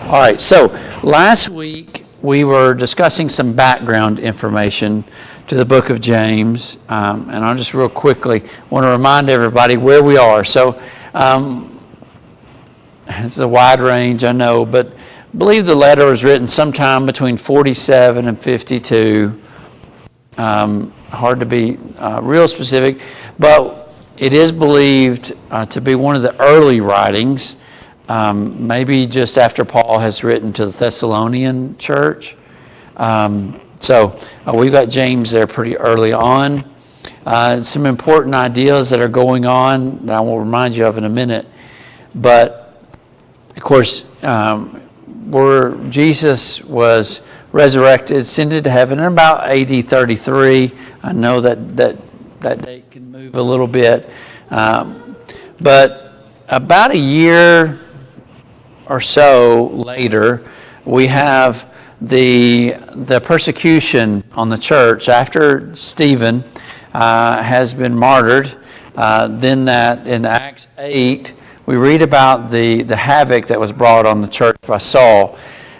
All right, so last week we were discussing some background information to the book of James, and I'll just real quickly want to remind everybody where we are. So it's a wide range, I know, but I believe the letter was written sometime between 47 and 52. Hard to be real specific, but it is believed to be one of the early writings. Maybe just after Paul has written to the Thessalonian church. So we've got James there pretty early on. Some important ideas that are going on that I will remind you of in a minute. But, of course, where Jesus was resurrected, ascended to heaven in about AD 33. I know that date can move a little bit. But about a year or so later, we have the persecution on the church after Stephen has been martyred. Then that in Acts 8, we read about the havoc that was brought on the church by Saul.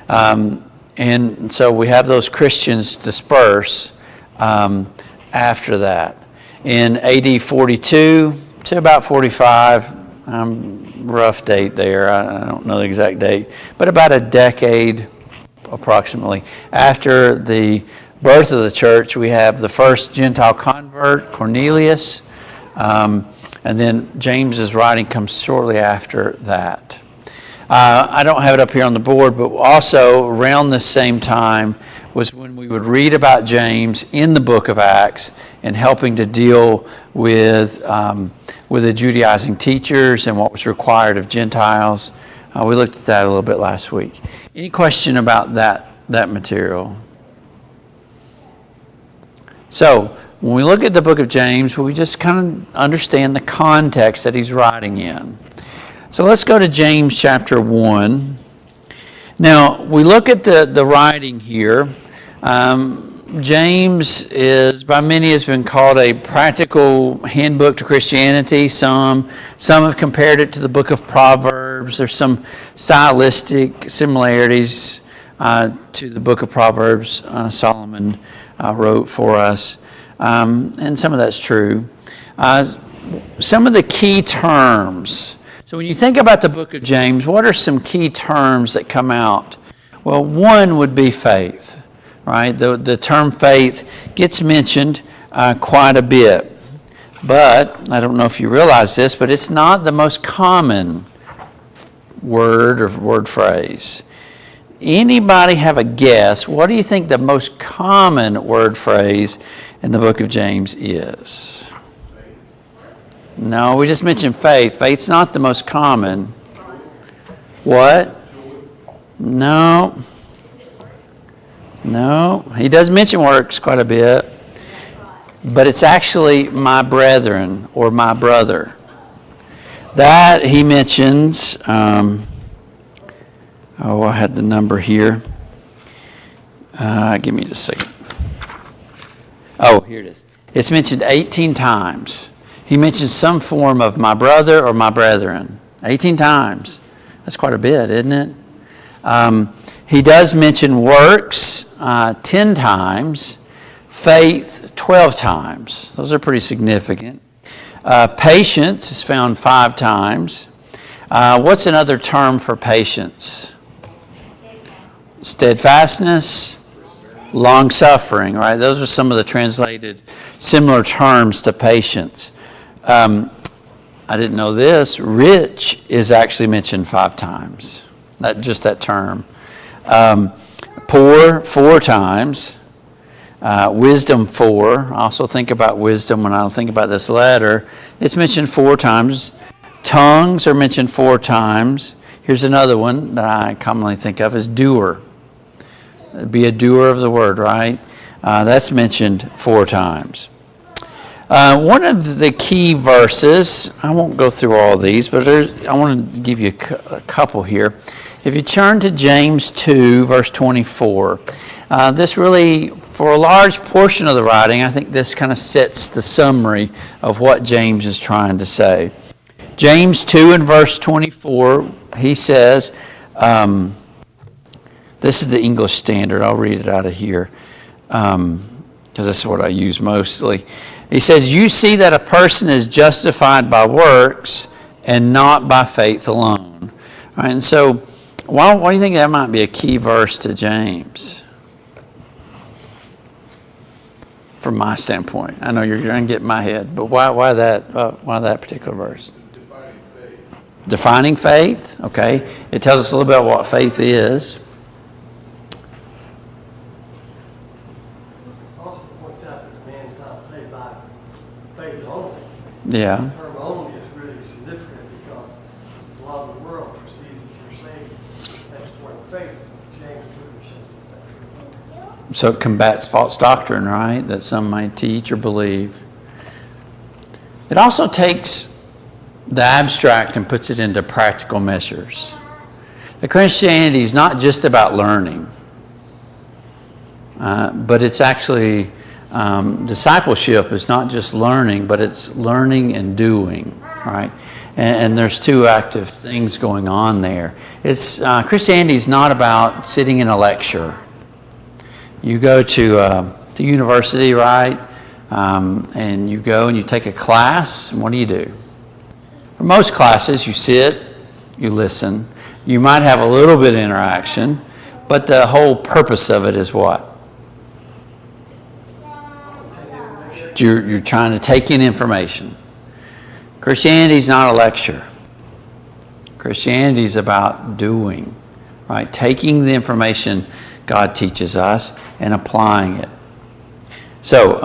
And so we have those Christians disperse after that. In AD 42 to about 45, rough date there, I don't know the exact date, but about a decade approximately after the birth of the church, we have the first Gentile convert, Cornelius, and then James's writing comes shortly after that. I don't have it up here on the board, but also around the same time was when we would read about James in the book of Acts and helping to deal with the Judaizing teachers and what was required of Gentiles. We looked at that a little bit last week. Any question about that material? So when we look at the book of James, we just kind of understand the context that he's writing in. So let's go to James chapter 1. Now, we look at the writing here. James is, by many, has been called a practical handbook to Christianity. Some have compared it to the book of Proverbs. There's some stylistic similarities to the book of Proverbs Solomon wrote for us. And some of that's true. Some of the key terms. So when you think about the book of James, what are some key terms that come out? Well, one would be faith. Right, the term faith gets mentioned quite a bit, but I don't know if you realize this, but it's not the most common word or word phrase. Anybody have a guess? What do you think the most common word phrase in the book of James is? No, we just mentioned faith. Faith's not the most common. What? No, he does mention works quite a bit, but it's actually my brethren or my brother. That he mentions, I had the number here. Give me just a second. Oh, here it is. It's mentioned 18 times. He mentions some form of my brother or my brethren. 18 times. That's quite a bit, isn't it? He does mention works 10 times, faith 12 times. Those are pretty significant. Patience is found 5 times. What's another term for patience? Steadfastness, long-suffering, right? Those are some of the translated similar terms to patience. I didn't know this. Rich is actually mentioned 5 times. That term. Poor 4 times, wisdom 4. I also think about wisdom when I think about this letter. It's mentioned 4 times. Tongues are mentioned 4 times. Here's another one that I commonly think of as doer. Be a doer of the word, right? That's mentioned 4 times. One of the key verses, I won't go through all these, but I want to give you a couple here. If you turn to James 2, verse 24, this really, for a large portion of the writing, I think this kind of sets the summary of what James is trying to say. James 2 and verse 24, he says, This is the English Standard. I'll read it out of here because this is what I use mostly. He says, you see that a person is justified by works and not by faith alone. All right, and so why do you think that might be a key verse to James? From my standpoint. I know you're going to get in my head, but why that particular verse? Defining faith, okay. It tells us a little bit about what faith is. Also points out that the man's not saved by faith only. Yeah. The term only is really significant because a lot of the world perceives that you're saved at the point of faith. James clearly shows us that true. So it combats false doctrine, right? That some might teach or believe. It also takes the abstract and puts it into practical measures. The Christianity is not just about learning, but it's actually, discipleship is not just learning, but it's learning and doing, right? And there's two active things going on there. Christianity is not about sitting in a lecture. You go to university, right? And you go and you take a class, and what do? For most classes, you sit, you listen. You might have a little bit of interaction, but the whole purpose of it is what? You're trying to take in information. Christianity is not a lecture. Christianity is about doing, right? Taking the information God teaches us and applying it. So,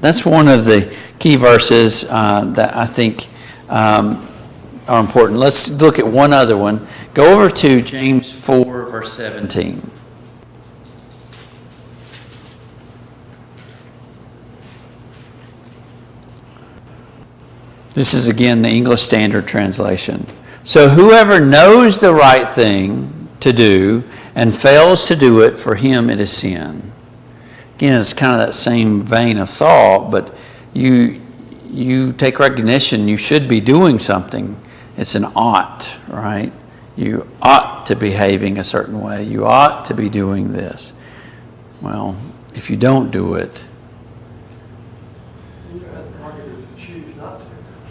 that's one of the key verses that I think are important. Let's look at one other one. Go over to James 4, verse 17. This is again the English Standard Translation. So whoever knows the right thing to do and fails to do it, for him it is sin. Again, it's kind of that same vein of thought, but you take recognition you should be doing something. It's an ought, right? You ought to be behaving a certain way. You ought to be doing this. Well, if you don't do it, You have the prerogative to choose not to.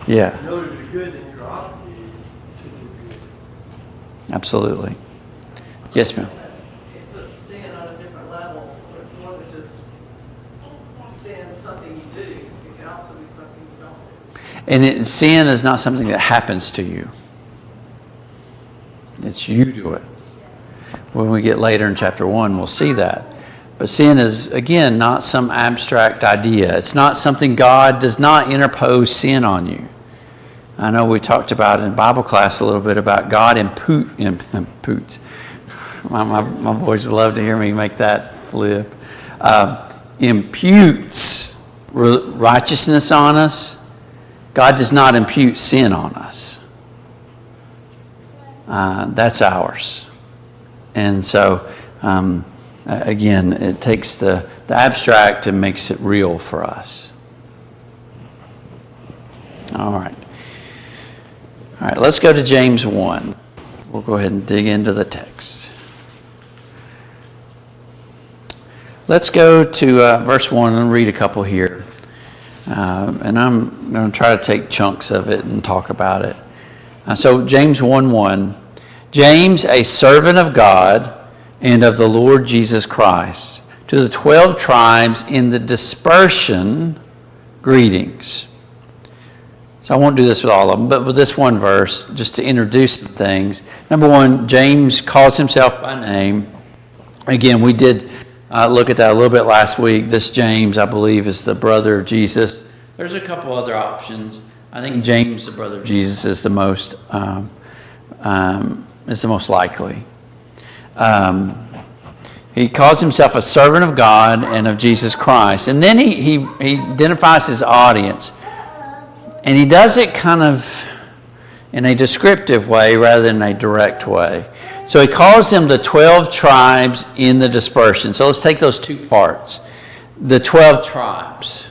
yeah, In order to do good, then you're obligated to do good. absolutely. Yes, ma'am. It puts sin on a different level. It's more than just sin, something you do. It can also be something you don't do. And sin is not something that happens to you. It's you do it. When we get later in chapter 1, we'll see that. But sin is, again, not some abstract idea. It's not something God does not interpose sin on you. I know we talked about in Bible class a little bit about God imputes. My boys love to hear me make that flip. Imputes righteousness on us. God does not impute sin on us. That's ours. And so, again, it takes the abstract and makes it real for us. All right. All right, let's go to James 1. We'll go ahead and dig into the text. Let's go to verse 1 and read a couple here. And I'm going to try to take chunks of it and talk about it. So James 1:1, James, a servant of God and of the Lord Jesus Christ, to the 12 tribes in the dispersion, greetings. So I won't do this with all of them, but with this one verse, just to introduce some things. Number one, James calls himself by name. Again, we did look at that a little bit last week. This James, I believe, is the brother of Jesus. There's a couple other options. I think James, the brother of Jesus, is the most likely. He calls himself a servant of God and of Jesus Christ. And then he identifies his audience. And he does it kind of in a descriptive way rather than a direct way. So he calls them the 12 tribes in the dispersion. So let's take those two parts. The 12 tribes.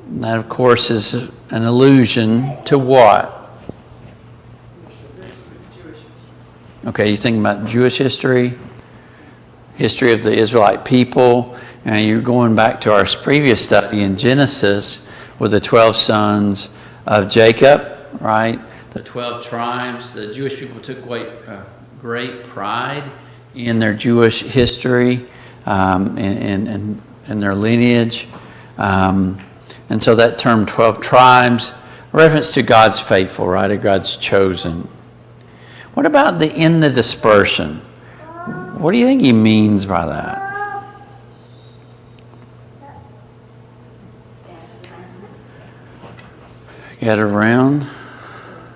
And that, of course, is an allusion to what? Okay, you think about Jewish history, history of the Israelite people, and you're going back to our previous study in Genesis with the 12 sons of Jacob, right? The 12 tribes. The Jewish people took great pride in their Jewish history, in their lineage. And so that term 12 tribes, reference to God's faithful, right, or God's chosen. What about in the dispersion? What do you think he means by that? Scattered around.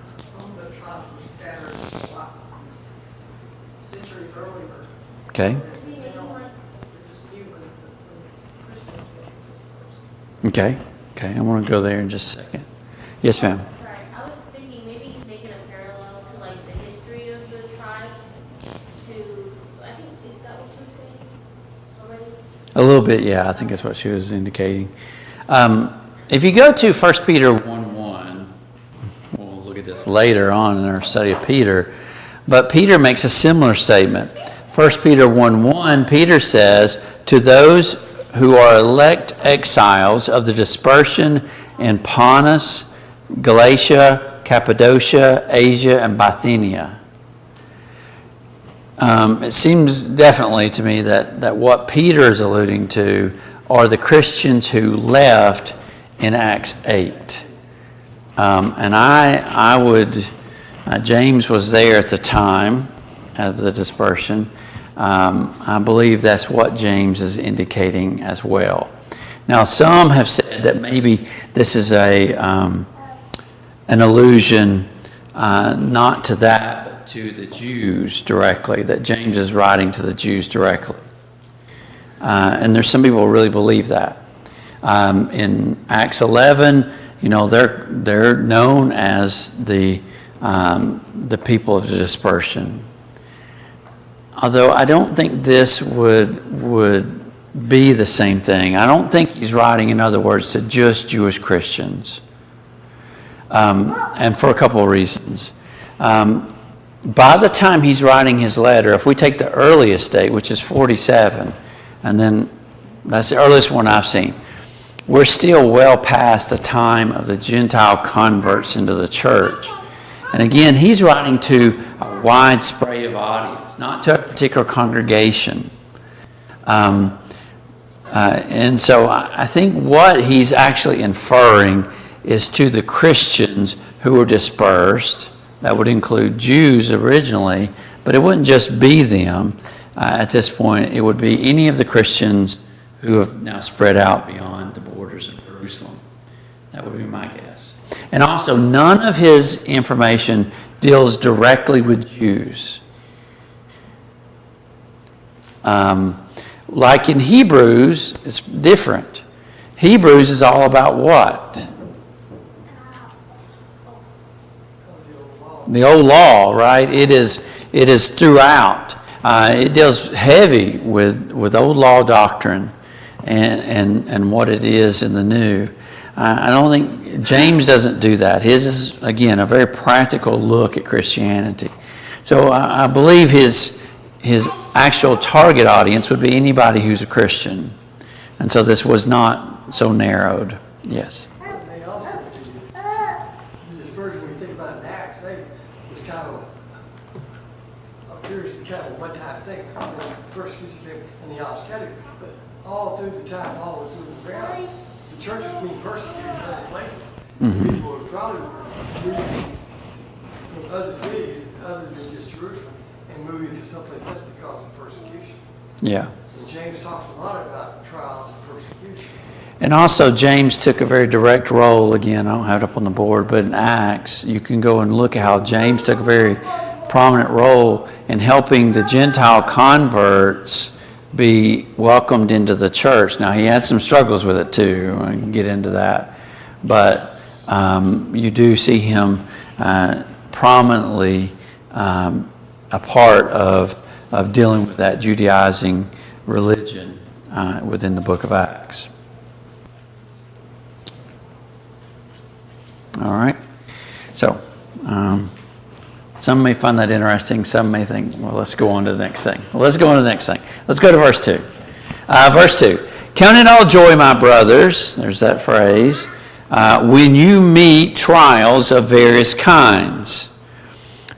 Some of the tribes were scattered centuries earlier. Okay. This is new when the Christians were dispersed. Okay. Okay. I want to go there in just a second. Yes, ma'am. Sorry, I was thinking maybe he's making a parallel to like the history of the tribes to, I think, is that what she was saying already? A little bit, yeah. I think that's what she was indicating. If you go to 1 Peter 1:1, we'll look at this later on in our study of Peter, but Peter makes a similar statement. 1 Peter 1:1, Peter says, to those who are elect exiles of the dispersion in Pontus, Galatia, Cappadocia, Asia, and Bithynia. It seems definitely to me that what Peter is alluding to are the Christians who left in Acts 8. And I would, James was there at the time of the dispersion. I believe that's what James is indicating as well. Now, some have said that maybe this is an allusion not to that, but to the Jews directly, that James is writing to the Jews directly. And there's some people who really believe that. In Acts 11, they're known as the people of the dispersion. Although I don't think this would be the same thing. I don't think he's writing, in other words, to just Jewish Christians. And for a couple of reasons. By the time he's writing his letter, if we take the earliest date, which is 47, and then that's the earliest one I've seen, we're still well past the time of the Gentile converts into the church. And again, he's writing to a wide spray of audience, not to a particular congregation. And so I think what he's actually inferring is to the Christians who were dispersed. That would include Jews originally, but it wouldn't just be them. At this point, it would be any of the Christians who have now spread out beyond the borders of Jerusalem. That would be my guess. And also, none of his information deals directly with Jews. Like in Hebrews, it's different. Hebrews is all about what? The old law, right? It is throughout. It deals heavy with old law doctrine and what it is in the new. I don't think James doesn't do that. His is, again, a very practical look at Christianity. So I believe his actual target audience would be anybody who's a Christian. And so this was not so narrowed. Yes. It may also be, the dispersion when you think about in Acts 8 was kind of appears to be kind of a one-time thing. Persecution came in the obscurity, but all through the time Paul was doing the ground, the church was being persecuted in other places. Mm-hmm. People were probably moving from other cities, other than just Jerusalem, and moving to someplace else because of persecution. Yeah. And James talks a lot about trials and persecution. And also, James took a very direct role. Again, I don't have it up on the board, but in Acts, you can go and look at how James took a very prominent role in helping the Gentile converts be welcomed into the church. Now, he had some struggles with it too. I can get into that. But you do see him prominently a part of dealing with that Judaizing religion within the book of Acts. All right. So, Some may find that interesting. Some may think, well, let's go on to the next thing. Well, let's go on to the next thing. Let's go to verse 2. Verse 2. Count it all joy, my brothers. There's that phrase. When you meet trials of various kinds.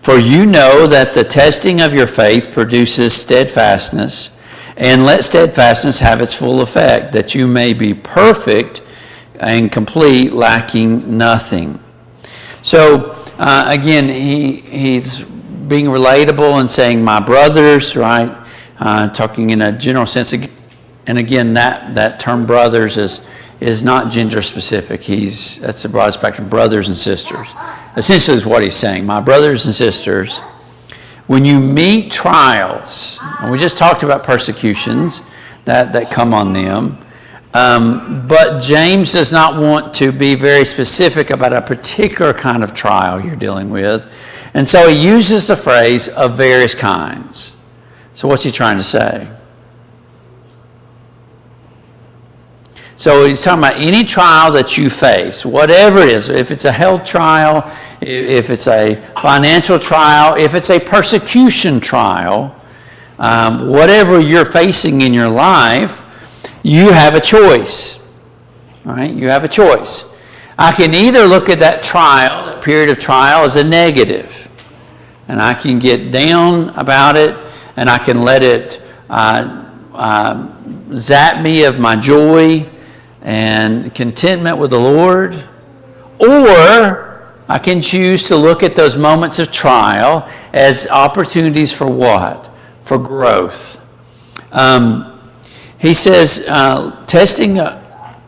For you know that the testing of your faith produces steadfastness. And let steadfastness have its full effect, that you may be perfect and complete, lacking nothing. So, again, he's being relatable and saying, my brothers, right? Talking in a general sense. And again, that term brothers is not gender specific. That's a broad spectrum, brothers and sisters. Essentially is what he's saying. My brothers and sisters, when you meet trials, and we just talked about persecutions that come on them, but James does not want to be very specific about a particular kind of trial you're dealing with. And so he uses the phrase of various kinds. So what's he trying to say? So he's talking about any trial that you face, whatever it is, if it's a health trial, if it's a financial trial, if it's a persecution trial, whatever you're facing in your life, you have a choice, right? You have a choice. I can either look at that trial, that period of trial, as a negative, and I can get down about it, and I can let it zap me of my joy and contentment with the Lord, or I can choose to look at those moments of trial as opportunities for what? For growth. He says, testing,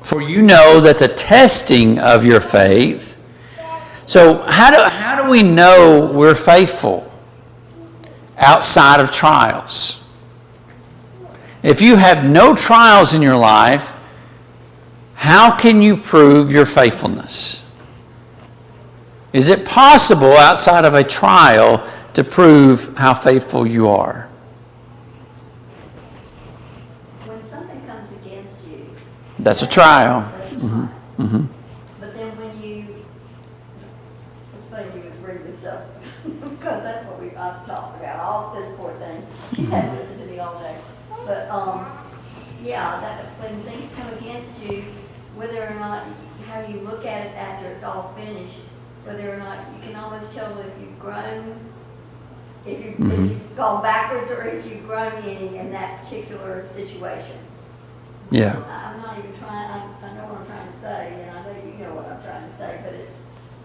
for you know that the testing of your faith. So how do we know we're faithful outside of trials? If you have no trials in your life, how can you prove your faithfulness? Is it possible outside of a trial to prove how faithful you are? When something comes against you. That's a trial. That's a Mm-hmm. trial. Mm-hmm. But then it's funny you would bring this up, because that's what I've talked about, all this poor thing. She's had to listen to me all day. But, yeah, that when things come against you, whether or not, how you look at it after it's all finished, whether or not you can almost tell if you've grown, if you've gone backwards, or if you've grown any in that particular situation. Yeah. I'm not even trying, I know what I'm trying to say, and I know you know what I'm trying to say, but it's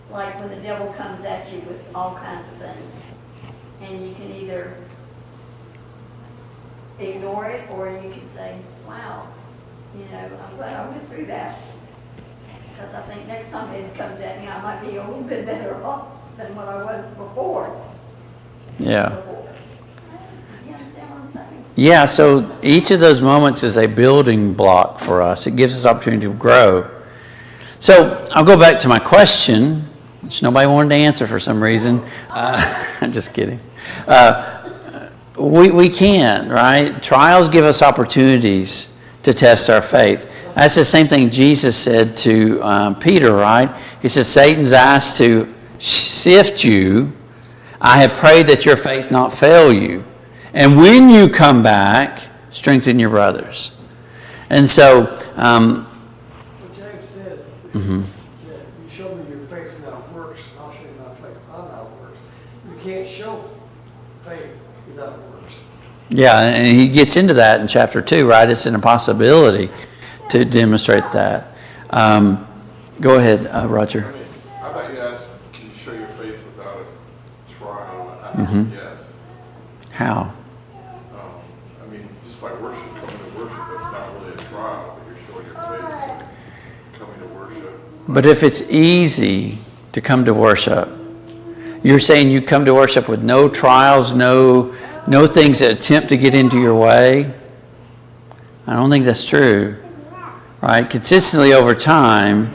like when the devil comes at you with all kinds of things, and you can either ignore it, or you can say, wow, I'm glad I went through that. Because I think next time it comes at me, I might be a little bit better off than what I was before. Yeah. You understand what I'm saying? Yeah, so each of those moments is a building block for us. It gives us opportunity to grow. So I'll go back to my question, which nobody wanted to answer for some reason. I'm just kidding. We can, right? Trials give us opportunities to test our faith. That's the same thing Jesus said to Peter, right? He says, Satan's asked to sift you. I have prayed that your faith not fail you. And when you come back, strengthen your brothers. And so, What James says, that you show me your faith without works, and I'll show you my faith without works. You can't show faith without works. yeah, and he gets into that in chapter 2, right? It's an impossibility to demonstrate that. Go ahead, Roger. I thought you asked, can you show your faith without a trial? I think yes. How? I mean, just by worship, coming to worship, that's not really a trial, but you're showing your faith by coming to worship. But if it's easy to come to worship, you're saying you come to worship with no trials, no things that attempt to get into your way? I don't think that's true. Right? Consistently over time,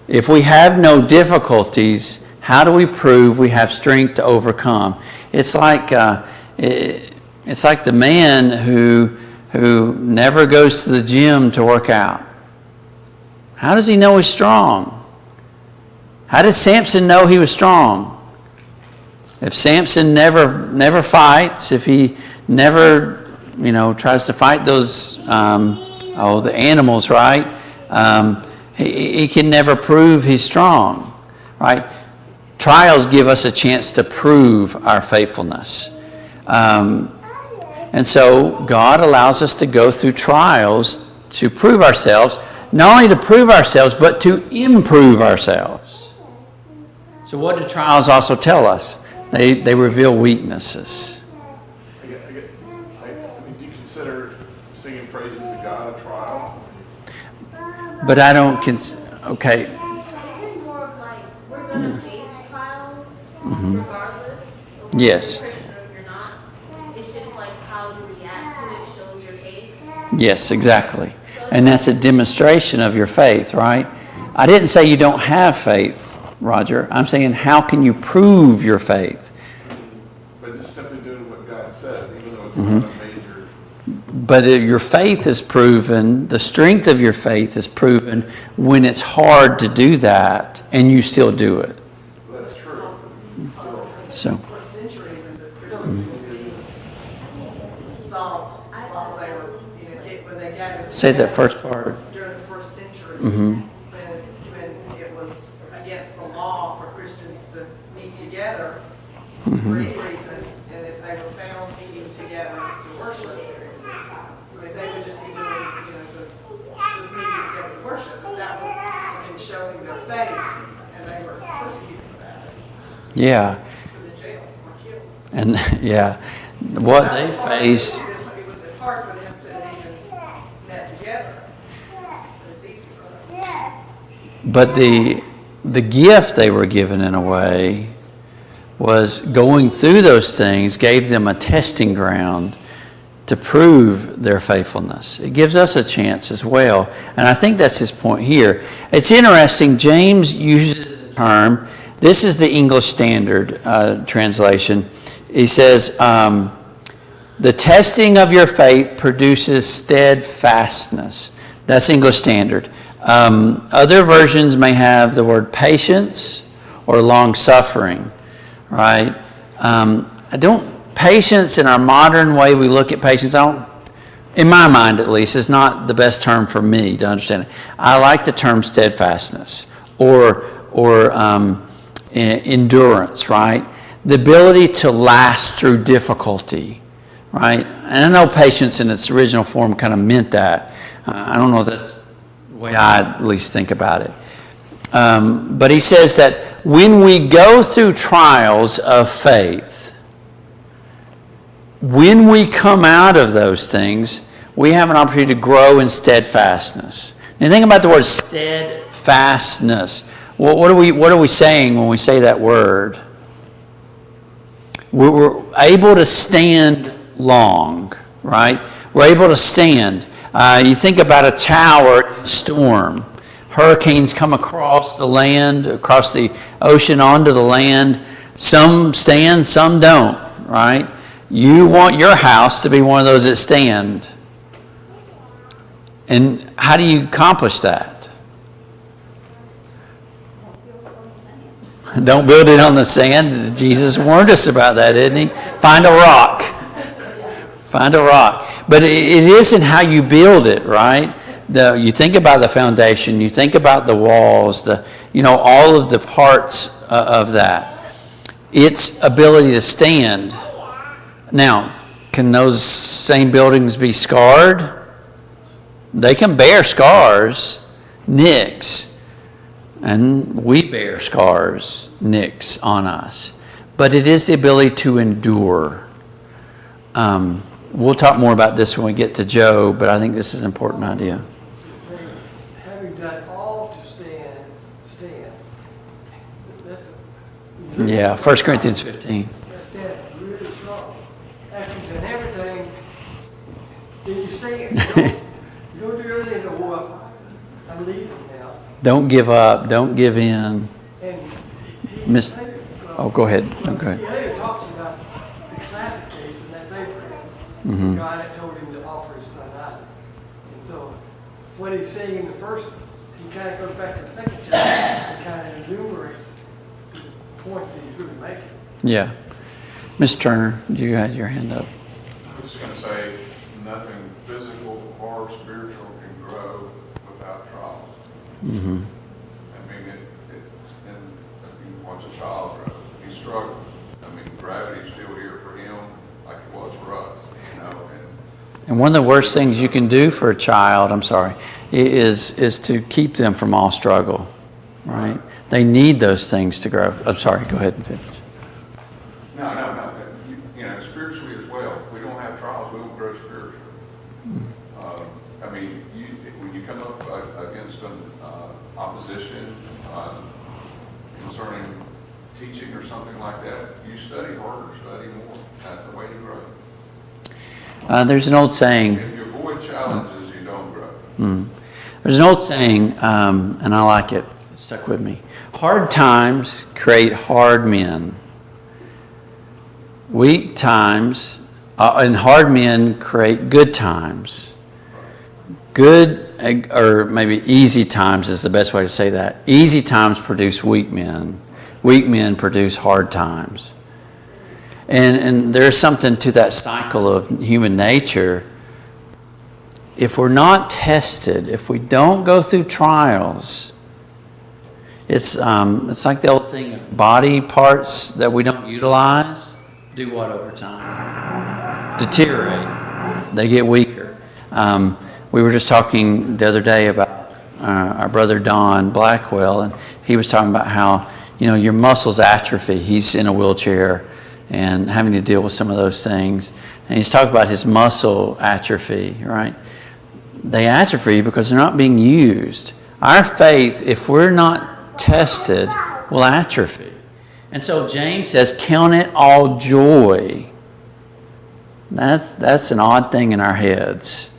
if we have no difficulties, how do we prove we have strength to overcome? It's like the man who never goes to the gym to work out. How does he know he's strong? How did Samson know he was strong? If Samson never fights, if he never, tries to fight those, the animals, right? He can never prove he's strong, right? Trials give us a chance to prove our faithfulness. And so God allows us to go through trials to prove ourselves, not only to prove ourselves, but to improve ourselves. So what do trials also tell us? They reveal weaknesses. I mean, do you consider singing praises to God a trial? But I don't okay. Is it more of like, we're gonna face trials regardless? Of whether Yes. you're Christian or if you're not? It's just like how you react to it shows your faith? Yes, exactly. And that's a demonstration of your faith, right? I didn't say you don't have faith, Roger. I'm saying how can you prove your faith? But just simply doing what God says, even though it's not a major. But if your faith is proven, the strength of your faith is proven when it's hard to do that and you still do it. That's true. So, For a century, even the Christians would be salt while they were, when they gathered. say that together first part. During the first century, Mm-hmm. when it was against the law for Christians to meet together Mm-hmm. for any reason, and if they were found meeting together to worship, I mean, they would just be doing, just meeting together to worship, but that would have been showing their faith, and they were persecuted for that, Yeah. put in jail or killed. And yeah, what they That was hard. face. It was hard for them to even met together. It's easy for us. But the gift they were given in a way was going through those things gave them a testing ground to prove their faithfulness. It gives us a chance as well. And I think that's his point here. It's interesting, James uses the term, this is the English Standard translation. He says, the testing of your faith produces steadfastness. That's English Standard. Other versions may have the word patience or long-suffering, right? Patience in our modern way we look at patience, in my mind at least, is not the best term for me to understand it. I like the term steadfastness or endurance, right? The ability to last through difficulty, right? And I know patience in its original form kind of meant that. I don't know if that's the way I at least think about it. But he says that when we go through trials of faith, when we come out of those things, we have an opportunity to grow in steadfastness. And think about the word steadfastness. Well, what are we saying when we say that word? We're able to stand long, right? We're able to stand. You think about a tower in a storm. Hurricanes come across the land, across the ocean onto the land. Some stand, some don't, right? You want your house to be one of those that stand. And how do you accomplish that? Don't build it on the sand. Jesus warned us about that, didn't he? Find a rock. Find a rock. But it isn't how you build it, right? You think about the foundation. You think about the walls. All of the parts of that. Its ability to stand. Now, can those same buildings be scarred? They can bear scars, nicks, and we bear scars, nicks on us. But it is the ability to endure. We'll talk more about this when we get to Job, but I think this is an important idea. Having done all to stand. Yeah, 1 Corinthians 15. Stand really strong. After you've done everything, then you stand. You don't do everything to well, I'm leaving now. Don't give up. Don't give in. And Miss. Oh, go ahead. No, go ahead. He later talks about the classic case, and that's Abraham. Mm-hmm. God had told him to offer his son Isaac. And so what he's saying in the first, he kind of goes back to the second chapter and kind of enumerates the point that he's really making. Yeah. Ms. Turner, you had your hand up. I was just gonna say, nothing physical or spiritual can grow without trials. Mm-hmm. I mean, and you watch a child grow, he struggles. I mean, gravity's still here for him like it was for us, you know, And one of the worst things you can do for a child, is to keep them from all struggle, right? They need those things to grow. I'm sorry, go ahead and finish. No, you know, spiritually as well. If we don't have trials, we won't grow spiritually. I mean, when you come up against an opposition concerning teaching or something like that, you study harder, study more. That's the way to grow. There's an old saying. If you avoid challenges, you don't grow. There's an old saying, and I like it. It stuck with me. Hard times create hard men. Weak times and hard men create good times. Good, or maybe easy times is the best way to say that. Easy times produce weak men. Weak men produce hard times. And there's something to that cycle of human nature. If we're not tested, if we don't go through trials, it's like the old thing, body parts that we don't utilize do what over time? Deteriorate. They get weaker. We were just talking the other day about our brother Don Blackwell, and he was talking about how, your muscles atrophy. He's in a wheelchair and having to deal with some of those things. And he's talking about his muscle atrophy, right? They atrophy because they're not being used. Our faith, if we're not tested, will atrophy. And so James says, count it all joy. That's an odd thing in our heads.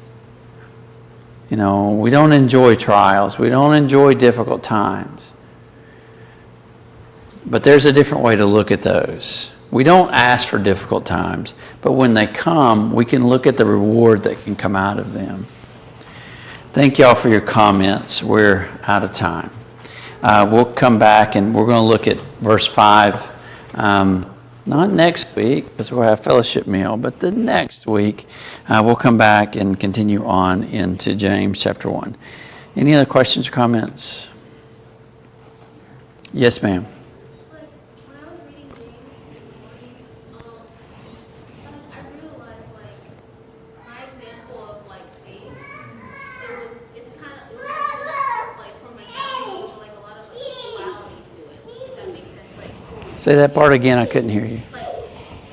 We don't enjoy trials. We don't enjoy difficult times. But there's a different way to look at those. We don't ask for difficult times, but when they come, we can look at the reward that can come out of them. Thank y'all for your comments. We're out of time. We'll come back and we're going to look at verse 5. Not next week, because we'll have fellowship meal, but the next week we'll come back and continue on into James chapter 1. Any other questions or comments? Yes, ma'am. Like, when I was reading James in the morning, I realized, like, my example of, like, faith, it was like, from my family, to, like, a lot of, like, duality to it, if that makes sense. Like, Say that part again. I couldn't hear you. like,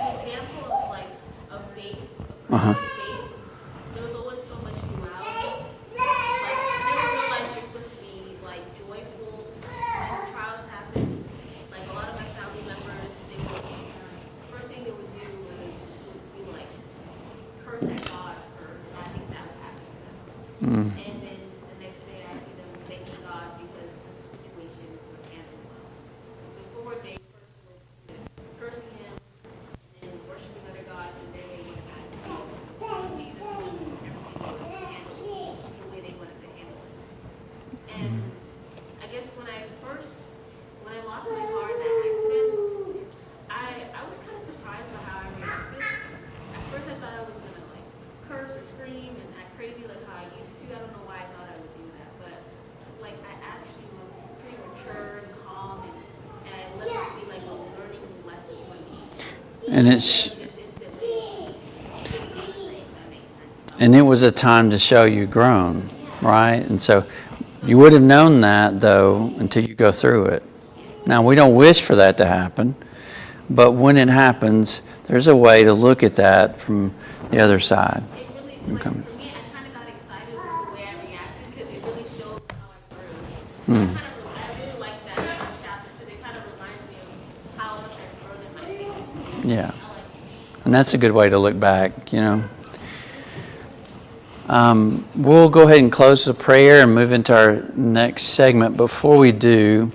an example of, like, of faith, of Uh-huh. Christian faith, there was always so much duality. Like, I never realized you're supposed to be, like, joyful when trials happen. Like, a lot of my family members, they would, first thing they would do would be, like, curse at God for bad things that would happen to them. And then the next day I see them thanking God because the situation was handled well. Before they first would cursing him and then worshiping other gods, and then they went back to Jesus, when everything was handled the way they wanted to handle it. And I guess when I lost my car in that accident, I was kind of surprised by how I reacted. At first I thought I was gonna, like, curse or scream and act crazy like how I used to. I don't know why I thought I would do that, but, like, I actually was pretty mature and calm, and I let this be like a learning lesson for me. And it's Just instantly, if that makes sense. and it was a time to show you grown, right? And so you would have known that, though, until you go through it. Now, we don't wish for that to happen, but when it happens, there's a way to look at that from the other side. It really, like, Okay. for me, I kind of got excited with the way I reacted because it really showed how I grew. So I really like that chapter because it kind of reminds me of how much I've grown in my faith. Yeah. I like it. And that's a good way to look back, We'll go ahead and close the prayer and move into our next segment. Before we do,